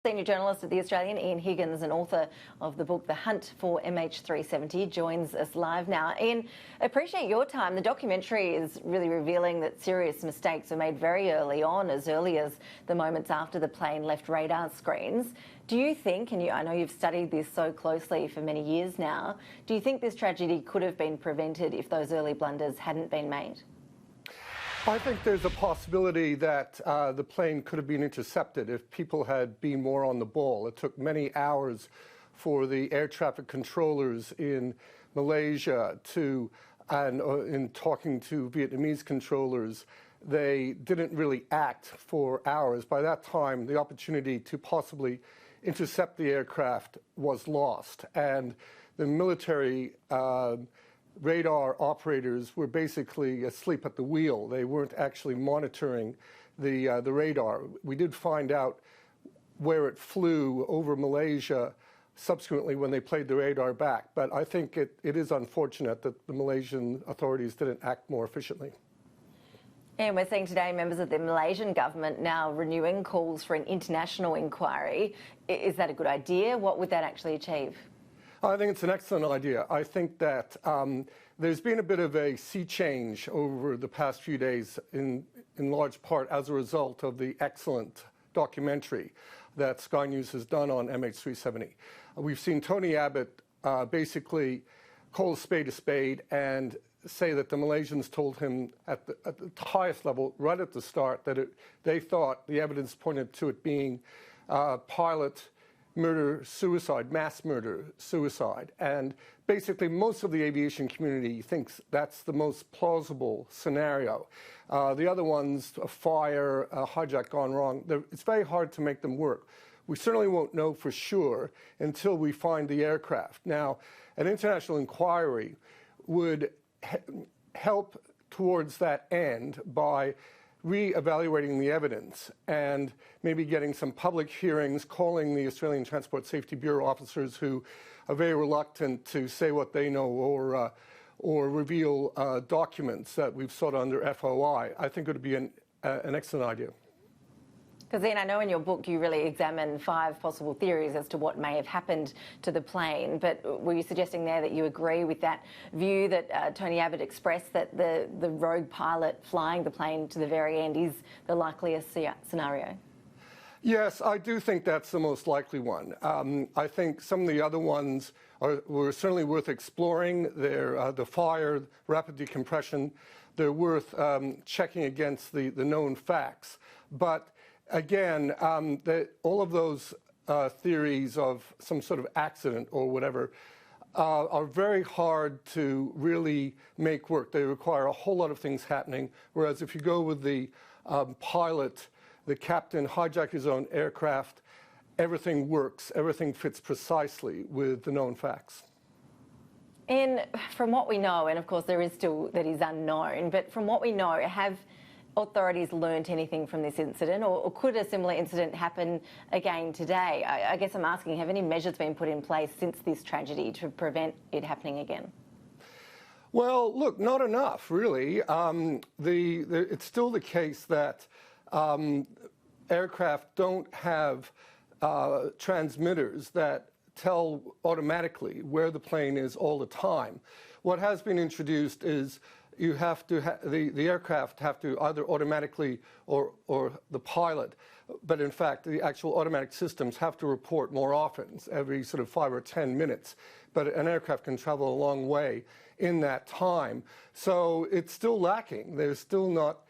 Senior journalist at The Australian, Ian Higgins, and author of the book The Hunt for MH370, joins us live now. Ian, appreciate your time. The documentary is really revealing that serious mistakes were made very early on, as early as the moments after the plane left radar screens. Do you think, and I know you've studied this so closely for many years now, do you think this tragedy could have been prevented if those early blunders hadn't been made? I think there's a possibility that the plane could have been intercepted if people had been more on the ball. It took many hours for the air traffic controllers in Malaysia and in talking to Vietnamese controllers, they didn't really act for hours. By that time, the opportunity to possibly intercept the aircraft was lost, and the military radar operators were basically asleep at the wheel. They weren't actually monitoring the radar. We did find out where it flew over Malaysia subsequently when they played the radar back, but I think it is unfortunate that the Malaysian authorities didn't act more efficiently. And we're seeing today members of the Malaysian government now renewing calls for an international inquiry. Is that a good idea? What would that actually achieve? I think it's an excellent idea. I think that there's been a bit of a sea change over the past few days, in large part as a result of the excellent documentary that Sky News has done on MH370. We've seen Tony Abbott basically call a spade and say that the Malaysians told him at the highest level, right at the start, that they thought the evidence pointed to it being pilot murder-suicide, mass murder-suicide. And basically most of the aviation community thinks that's the most plausible scenario. The other ones, a fire, a hijack gone wrong, it's very hard to make them work. We certainly won't know for sure until we find the aircraft. Now, an international inquiry would help towards that end by re-evaluating the evidence and maybe getting some public hearings, calling the Australian Transport Safety Bureau officers who are very reluctant to say what they know or reveal documents that we've sought under FOI. I think it would be an excellent idea. Because Ian, I know in your book you really examine 5 possible theories as to what may have happened to the plane, but were you suggesting there that you agree with that view that Tony Abbott expressed, that the rogue pilot flying the plane to the very end is the likeliest scenario? Yes, I do think that's the most likely one. I think some of the other ones were certainly worth exploring. They're the fire, rapid decompression. They're worth checking against the known facts. But again, all of those theories of some sort of accident or whatever are very hard to really make work. They require a whole lot of things happening, whereas if you go with the pilot, the captain, hijack his own aircraft, everything works, everything fits precisely with the known facts. And from what we know, and of course there is still that is unknown, but from what we know, have authorities learnt anything from this incident, or could a similar incident happen again today? I guess I'm asking, have any measures been put in place since this tragedy to prevent it happening again? Well, look, not enough, really. It's still the case that aircraft don't have transmitters that tell automatically where the plane is all the time. What has been introduced is you have to the aircraft have to either automatically or the pilot, but in fact the actual automatic systems have to report more often, every sort of 5 or 10 minutes. But an aircraft can travel a long way in that time. So it's still lacking. There's still not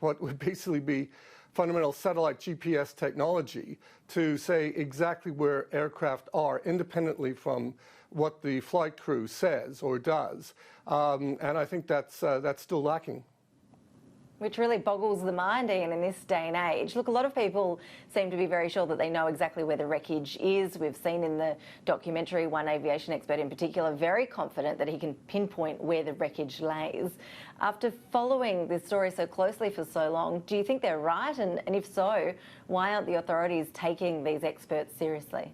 what would basically be fundamental satellite GPS technology to say exactly where aircraft are independently from what the flight crew says or does. And I think that's still lacking. Which really boggles the mind, Ian, in this day and age. Look, a lot of people seem to be very sure that they know exactly where the wreckage is. We've seen in the documentary one aviation expert in particular very confident that he can pinpoint where the wreckage lays. After following this story so closely for so long, do you think they're right? And if so, why aren't the authorities taking these experts seriously?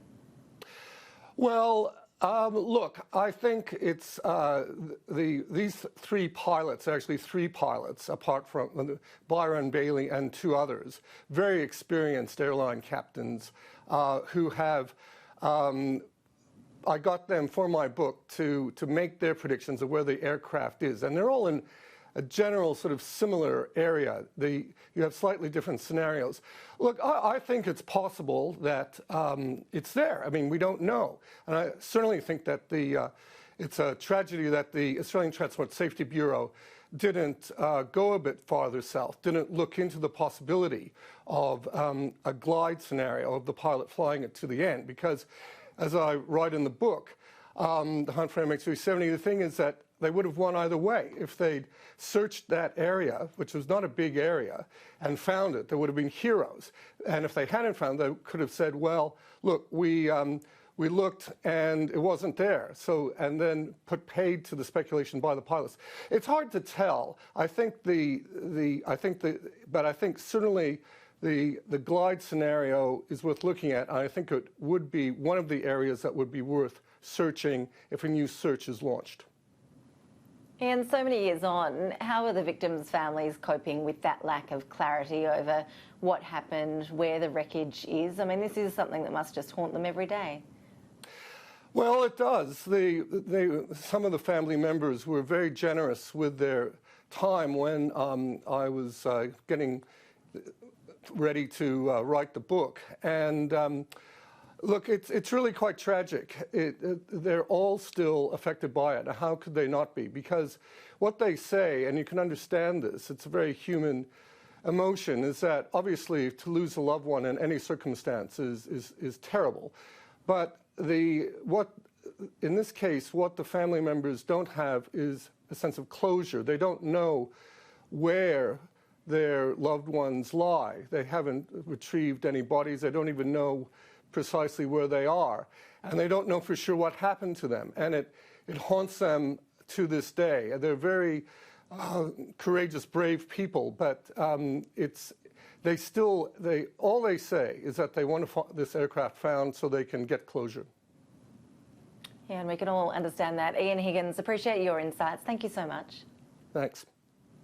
Well, Look, I think it's these three pilots, actually three pilots, apart from Byron Bailey and two others, very experienced airline captains who have. I got them for my book to make their predictions of where the aircraft is, and they're all in a general sort of similar area. You have slightly different scenarios. Look, I think it's possible that it's there. I mean, we don't know. And I certainly think that it's a tragedy that the Australian Transport Safety Bureau didn't go a bit farther south, didn't look into the possibility of a glide scenario of the pilot flying it to the end. Because, as I write in the book, The Hunt for MH370, the thing is that they would have won either way. If they'd searched that area, which was not a big area, and found it, there would have been heroes. And if they hadn't found it, they could have said, well, look, we looked and it wasn't there. So, and then put paid to the speculation by the pilots. It's hard to tell. I think but I think certainly the glide scenario is worth looking at. And I think it would be one of the areas that would be worth searching if a new search is launched. And so many years on, how are the victims' families coping with that lack of clarity over what happened, where the wreckage is? I mean, this is something that must just haunt them every day. Well, it does. Some of the family members were very generous with their time when I was getting ready to write the book. And look, it's really quite tragic. They're all still affected by it. How could they not be? Because what they say, and you can understand this, it's a very human emotion, is that obviously to lose a loved one in any circumstance is terrible. But in this case, what the family members don't have is a sense of closure. They don't know where their loved ones lie. They haven't retrieved any bodies. They don't even know precisely where they are. And they don't know for sure what happened to them. And it haunts them to this day. They're very courageous, brave people, but all they say is that they want this aircraft found so they can get closure. Yeah, and we can all understand that. Ian Higgins, appreciate your insights. Thank you so much. Thanks.